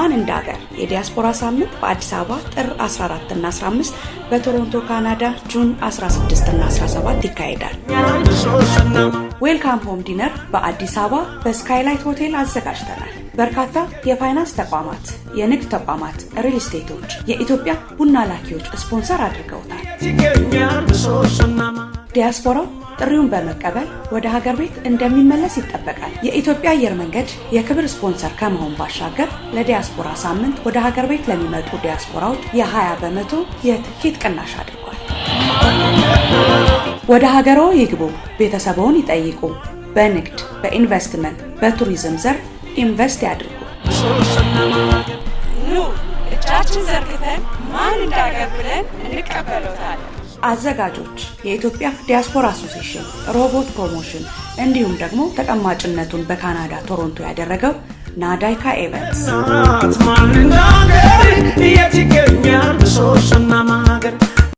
ማን እንዳገር የዲያስፖራ ሳምንት በአዲስ አበባ ጥር 14 እና 15 በቶሮንቶ ካናዳ ጁን 16 እና 17 ይካሄዳል። ዌልካም ሆም ዲነር በአዲስ አበባ በስካይላይት ሆቴል አዘጋጅተናል። በርካታ የፋይናንስ ተቋማት፣ የንግድ ተቋማት፣ ሪል ስቴቶች፣ የኢትዮጵያ ቡና ላኪዎች ስፖንሰር አድርገውታል። ዲያስፖራው ጥሪውን በመቀበል ወደ ሀገር ቤት እንደሚመለስ ይጠበቃል። የኢትዮጵያ አየር መንገድ የክብር ስፖንሰር ከመሆን ባሻገር ለዲያስፖራ ሳምንት ወደ ሀገር ቤት ለሚመጡ ዲያስፖራዎች የ20% የትኬት ቅናሽ አድርጓል። ወደ ሀገርዎ ይግቡ፣ ቤተሰብዎን ይጠይቁ። በንግድ፣ በኢንቨስትመንት፣ በቱሪዝም ዘርፍ ኢንቨስት ያድርጉ። ኑ እጃችን ዘርግተን ማን እንዳገር ብለን እንቀበሎታለን። አዘጋጆች የኢትዮጵያ ዲያስፖራ አሶሲዬሽን፣ ሮቦት ፕሮሞሽን እንዲሁም ደግሞ ተቀማጭነቱን በካናዳ ቶሮንቶ ያደረገው ናዳይካ ኢቨንትስ